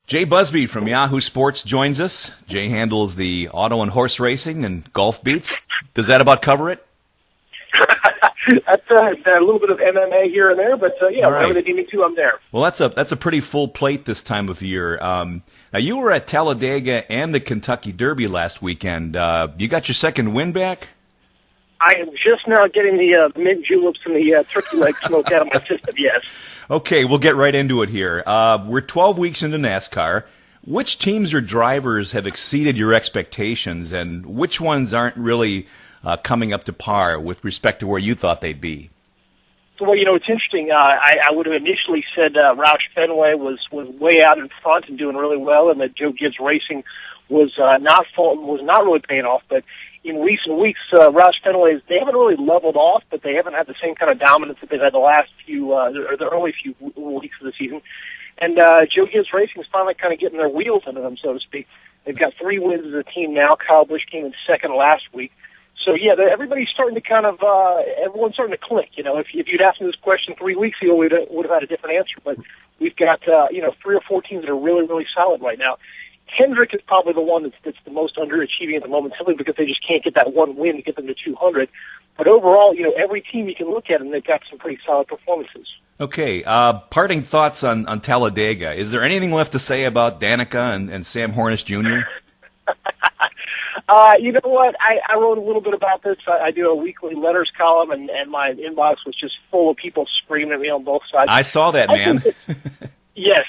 Jay Busbee from Yahoo Sports joins us. Jay handles the auto and horse racing and golf beats. Does that about cover it? That's a little bit of MMA here and there, but yeah, All right. whenever they need me to, I'm there. Well, that's a pretty full plate this time of year. Now, you were at Talladega and the Kentucky Derby last weekend. You got your second win back? I am just now getting the mint juleps and the turkey leg smoke out of my system, yes. Okay, we'll get right into it here. We're 12 weeks into NASCAR. Which teams or drivers have exceeded your expectations, and which ones aren't really coming up to par with respect to where you thought they'd be? Well, it's interesting. I would have initially said Roush Fenway was way out in front and doing really well, and that Joe Gibbs Racing was not really paying off. But in recent weeks, Roush Fenway, they haven't really leveled off, but they haven't had the same kind of dominance that they've had the last few, or the early few weeks of the season. And Joe Gibbs Racing is finally kind of getting their wheels under them, so to speak. They've got 3 wins as a team now. Kyle Busch came in second last week. So, yeah, everybody's starting to everyone's starting to click. If you'd asked me this question 3 weeks ago, we would have had a different answer. But we've got, 3 or 4 teams that are really, really solid right now. Hendrick is probably the one that's the most underachieving at the moment, simply because they just can't get that one win to get them to 200. But overall, every team you can look at, and they've got some pretty solid performances. Okay, parting thoughts on Talladega. Is there anything left to say about Danica and Sam Hornish Jr.? You know what? I wrote a little bit about this. I do a weekly letters column, and my inbox was just full of people screaming at me on both sides. I saw that, man. Yes.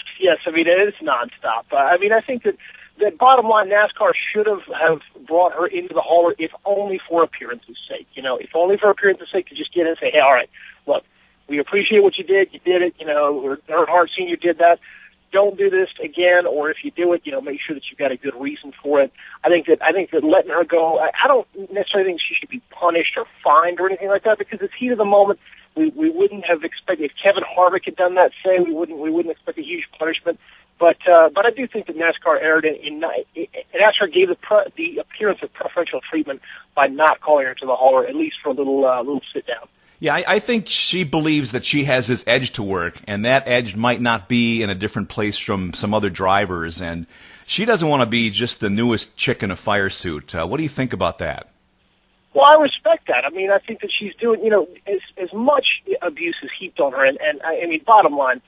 I mean, it's nonstop. I think that bottom line, NASCAR should have brought her into the hauler, if only for appearance's sake. If only for appearance's sake, to just get in and say, hey, all right, look, we appreciate what you did. You did it. Earnhardt Sr. did that. Don't do this again, or if you do it, make sure that you've got a good reason for it. I think that letting her go, I don't necessarily think she should be punished or fined or anything like that, because it's heat of the moment. We wouldn't have expected, if Kevin Harvick had done that, we wouldn't expect a huge punishment. But I do think that NASCAR erred NASCAR gave the appearance of preferential treatment by not calling her to the hauler, at least for a little sit down. Yeah, I think she believes that she has this edge to work, and that edge might not be in a different place from some other drivers, and she doesn't want to be just the newest chick in a fire suit. What do you think about that? Well, I respect that. I mean, I think that she's doing, as much abuse is heaped on her, and I mean, bottom line,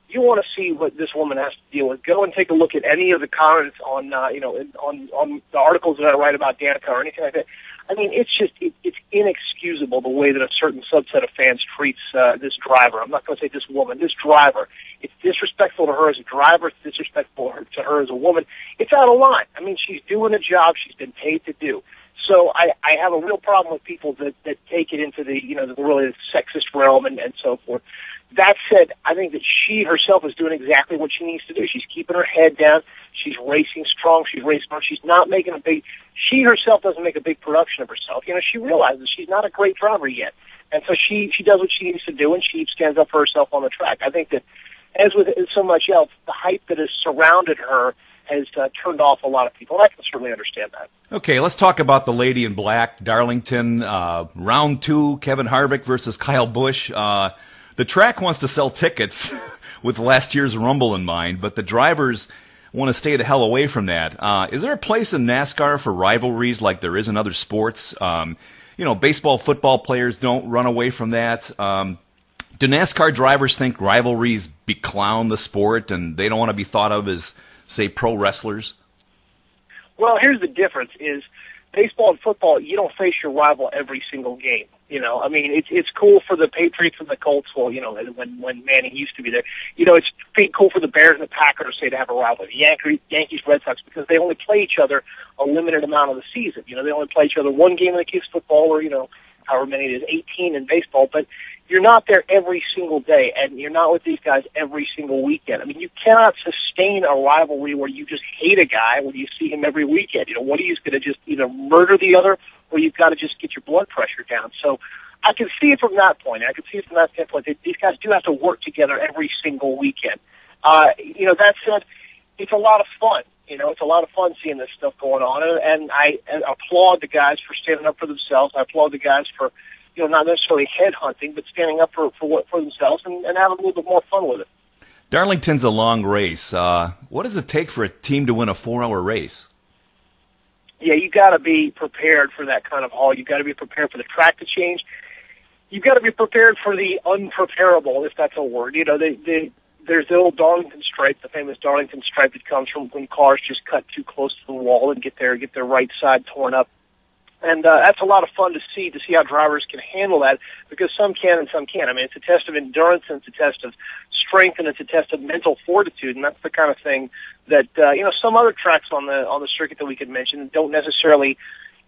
you want to see what this woman has to deal with. Go and take a look at any of the comments on the articles that I write about Danica or anything like that. I mean, it's inexcusable the way that a certain subset of fans treats this driver. I'm not going to say this woman, this driver. It's disrespectful to her as a driver. It's disrespectful to her as a woman. It's out of line. I mean, she's doing a job she's been paid to do. So I have a real problem with people that take it into the really sexist realm and so forth. That said, I think that she herself is doing exactly what she needs to do. She's keeping her head down. She's racing strong. She's racing hard. She's not making she herself doesn't make a big production of herself. She realizes she's not a great driver yet. And so she does what she needs to do, and she stands up for herself on the track. I think that, as with so much else, the hype that has surrounded her has turned off a lot of people, and I can certainly understand that. Okay, let's talk about the lady in black, Darlington, round 2, Kevin Harvick versus Kyle Busch. The track wants to sell tickets with last year's Rumble in mind, but the drivers want to stay the hell away from that. Is there a place in NASCAR for rivalries like there is in other sports? Baseball, football players don't run away from that. Do NASCAR drivers think rivalries beclown the sport and they don't want to be thought of as, say, pro wrestlers? Well, here's the difference is baseball and football, you don't face your rival every single game. I mean, it's cool for the Patriots and the Colts. Well, when Manning used to be there, it's pretty cool for the Bears and the Packers, say, to have a rivalry. The Yankees, Red Sox, because they only play each other a limited amount of the season. They only play each other one game in the case of football, or however many it is, 18 in baseball. But you're not there every single day, and you're not with these guys every single weekend. I mean, you cannot sustain a rivalry where you just hate a guy when you see him every weekend. One of you is going to just either murder the other, or you've got to just get your blood pressure down. So I can see it from that point. I can see it from that standpoint. These guys do have to work together every single weekend. That said, it's a lot of fun. It's a lot of fun seeing this stuff going on, and I applaud the guys for standing up for themselves. I applaud the guys for, not necessarily headhunting, but standing up for themselves and having a little bit more fun with it. Darlington's a long race. What does it take for a team to win a 4-hour race? Yeah, you got to be prepared for that kind of haul. You got to be prepared for the track to change. You've got to be prepared for the unpreparable, if that's a word. You know, there's the old Darlington stripe, the famous Darlington stripe that comes from when cars just cut too close to the wall and get their right side torn up. And that's a lot of fun to see how drivers can handle that, because some can and some can't. I mean, it's a test of endurance, and it's a test of strength, and it's a test of mental fortitude, and that's the kind of thing that some other tracks on the circuit that we could mention don't necessarily.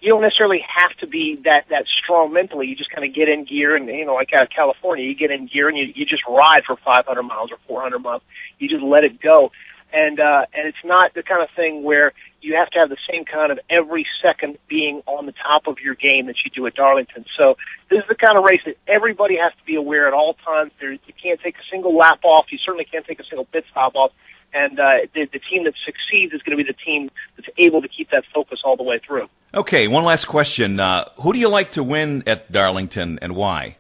You don't necessarily have to be that strong mentally. You just kind of get in gear, and like out of California, you get in gear and you just ride for 500 miles or 400 miles. You just let it go, and it's not the kind of thing where you have to have the same kind of every second being on the top of your game that you do at Darlington. So this is the kind of race that everybody has to be aware at all times. You can't take a single lap off. You certainly can't take a single pit stop off. And the team that succeeds is going to be the team that's able to keep that focus all the way through. Okay, one last question. Who do you like to win at Darlington, and why?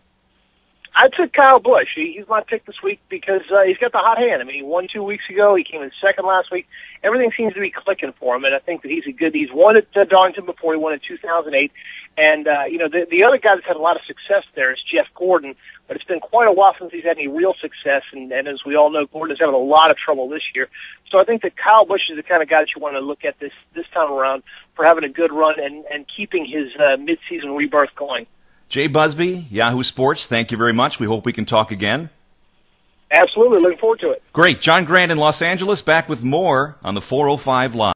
I took Kyle Busch. He's my pick this week because he's got the hot hand. I mean, he won 2 weeks ago. He came in second last week. Everything seems to be clicking for him, and I think that he's won at Darlington before. He won in 2008. And, the other guy that's had a lot of success there is Jeff Gordon, but it's been quite a while since he's had any real success, and as we all know, Gordon is having a lot of trouble this year. So I think that Kyle Busch is the kind of guy that you want to look at this time around for having a good run and keeping his mid-season rebirth going. Jay Busbee, Yahoo Sports, thank you very much. We hope we can talk again. Absolutely. Looking forward to it. Great. John Grant in Los Angeles, back with more on the 405 Live.